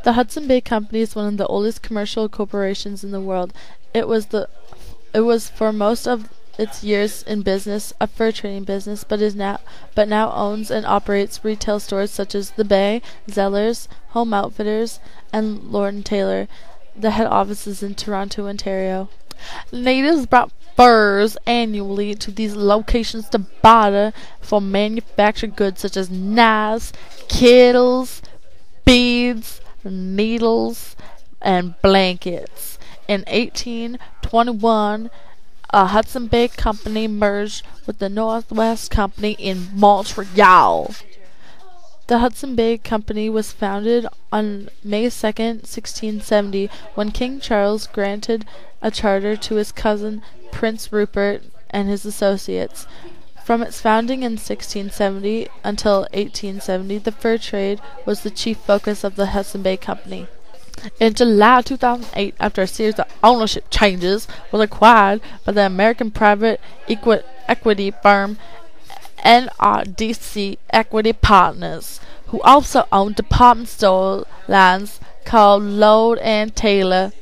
The Hudson Bay Company is one of the oldest commercial corporations in the world. It was the it was for most of its years in business, a fur trading business, but now owns and operates retail stores such as The Bay, Zellers, Home Outfitters, and Lord and Taylor. The head office is in Toronto, Ontario. Natives brought furs annually to these locations to barter for manufactured goods such as knives, kettles, beads, needles, and blankets. In 1821, a Hudson Bay Company merged with the Northwest Company in Montreal. The Hudson Bay Company was founded on May 2nd, 1670, when King Charles granted a charter to his cousin Prince Rupert and his associates. From its founding in 1670 until 1870, the fur trade was the chief focus of the Hudson Bay Company. In July 2008, after a series of ownership changes, was acquired by the American private equity firm NRDC Equity Partners, who also owned department store lines called Lord and Taylor.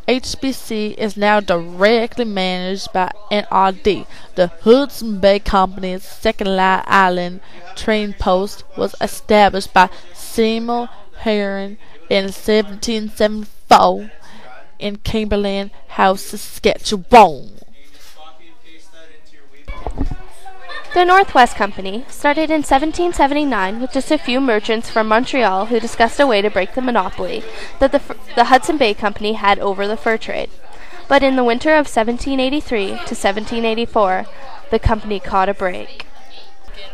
HBC is now directly managed by NRD. The Hudson Bay Company's second Long Island train post was established by Samuel Heron in 1774 in Chamberlain House, Saskatchewan. The Northwest Company started in 1779 with just a few merchants from Montreal who discussed a way to break the monopoly that the Hudson Bay Company had over the fur trade. But in the winter of 1783 to 1784, the company caught a break.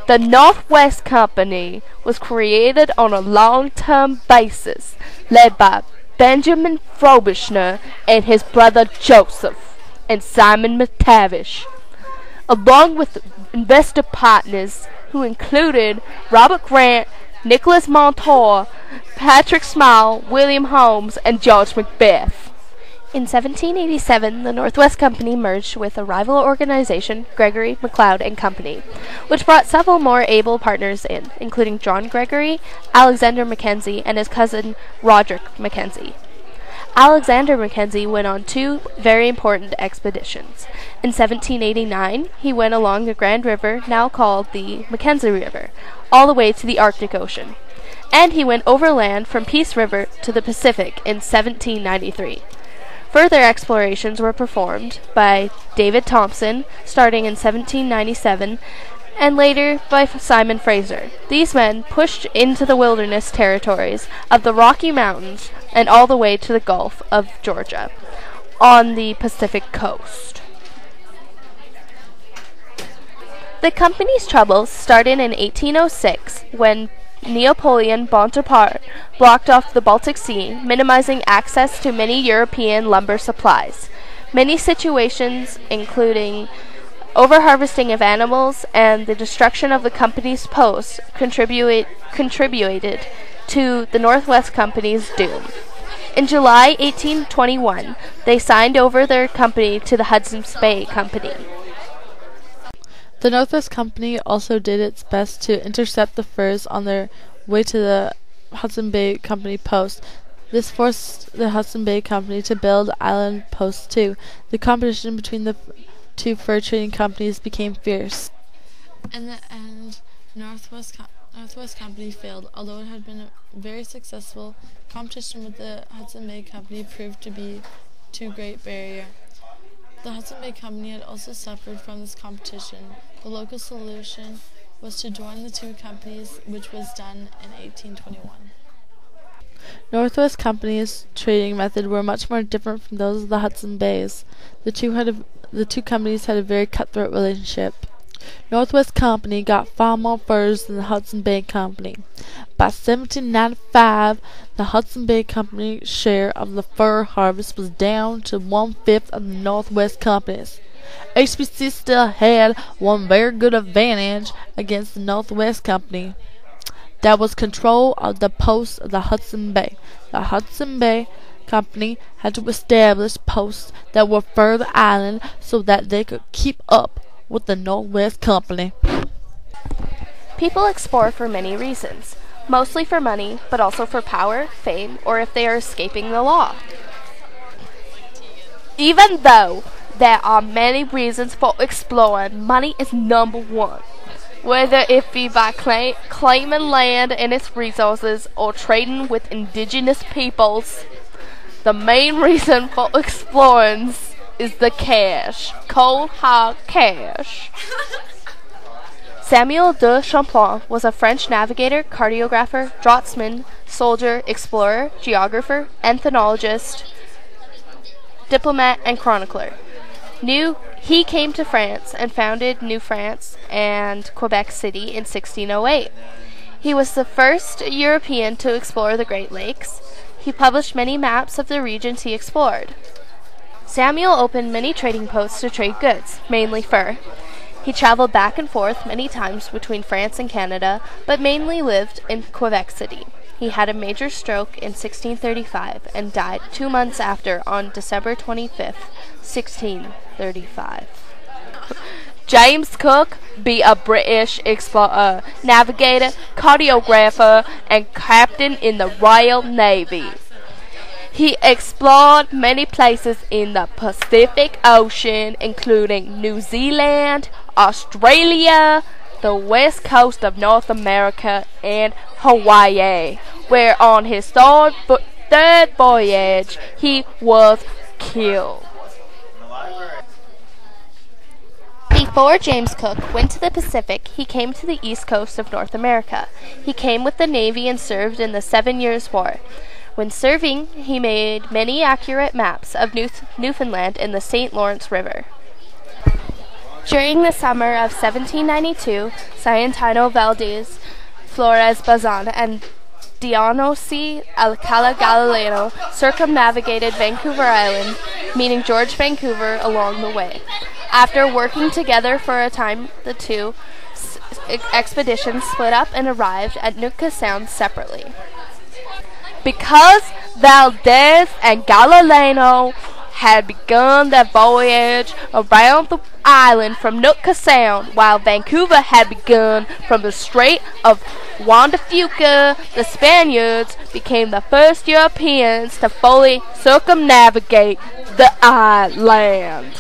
The Northwest Company was created on a long-term basis, led by Benjamin Frobisher and his brother Joseph and Simon McTavish, along with investor partners who included Robert Grant, Nicholas Montour, Patrick Smile, William Holmes, and George Macbeth. In 1787, the Northwest Company merged with a rival organization, Gregory, McLeod and Company, which brought several more able partners in, including John Gregory, Alexander Mackenzie, and his cousin Roderick Mackenzie. Alexander Mackenzie went on two very important expeditions. In 1789, he went along the Grand River, now called the Mackenzie River, all the way to the Arctic Ocean. And he went overland from Peace River to the Pacific in 1793. Further explorations were performed by David Thompson, starting in 1797, and later by Simon Fraser. These men pushed into the wilderness territories of the Rocky Mountains and all the way to the Gulf of Georgia on the Pacific coast. The company's troubles started in 1806 when Napoleon Bonaparte blocked off the Baltic Sea, minimizing access to many European lumber supplies. Many situations, including overharvesting of animals and the destruction of the company's posts, contributed to the Northwest Company's doom. In July 1821, they signed over their company to the Hudson Bay Company. The Northwest Company also did its best to intercept the furs on their way to the Hudson Bay Company post. This forced the Hudson Bay Company to build island posts too. The competition between the two fur trading companies became fierce. In the end, Northwest Company failed, although it had been a very successful. Competition with the Hudson Bay Company proved to be too great barrier. The Hudson Bay Company had also suffered from this competition. The local solution was to join the two companies, which was done in 1821. Northwest Company's trading method were much more different from those of the Hudson Bays. The two companies had a very cutthroat relationship. Northwest Company got far more furs than the Hudson Bay Company. By 1795, the Hudson Bay Company's share of the fur harvest was down to 1/5 of the Northwest Company's. HBC still had one very good advantage against the Northwest Company. That was control of the posts of the Hudson Bay. The Hudson Bay Company had to establish posts that were further island so that they could keep up with the Northwest Company. People explore for many reasons. mostly for money, but also for power, fame, or if they are escaping the law. Even though there are many reasons for exploring, money is number one. Whether it be by claiming land and its resources or trading with indigenous peoples, the main reason for exploring is the cash. Cold hard cash. Samuel de Champlain was a French navigator, cartographer, draughtsman, soldier, explorer, geographer, ethnologist, diplomat, and chronicler. He came to France and founded New France and Quebec City in 1608. He was the first European to explore the Great Lakes. He published many maps of the regions he explored. Samuel opened many trading posts to trade goods, mainly fur. He traveled back and forth many times between France and Canada, but mainly lived in Quebec City. He had a major stroke in 1635 and died 2 months after on December 25th, 1635. James Cook be a British explorer, navigator, cartographer, and captain in the Royal Navy. He explored many places in the Pacific Ocean, including New Zealand, Australia, the west coast of North America, and Hawaii, where on his third voyage he was killed. Before James Cook went to the Pacific, he came to the east coast of North America. He came with the Navy and served in the 7 Years' War. When serving, he made many accurate maps of Newfoundland and the St. Lawrence River. During the summer of 1792, Sayentino Valdez, Flores Bazan, and Dionysi Alcala Galileo circumnavigated Vancouver Island, meeting George Vancouver along the way. After working together for a time, the two expeditions split up and arrived at Nootka Sound separately. Because Valdez and Galileo had begun their voyage around the island from Nootka Sound, while Vancouver had begun from the Strait of Juan de Fuca, the Spaniards became the first Europeans to fully circumnavigate the island.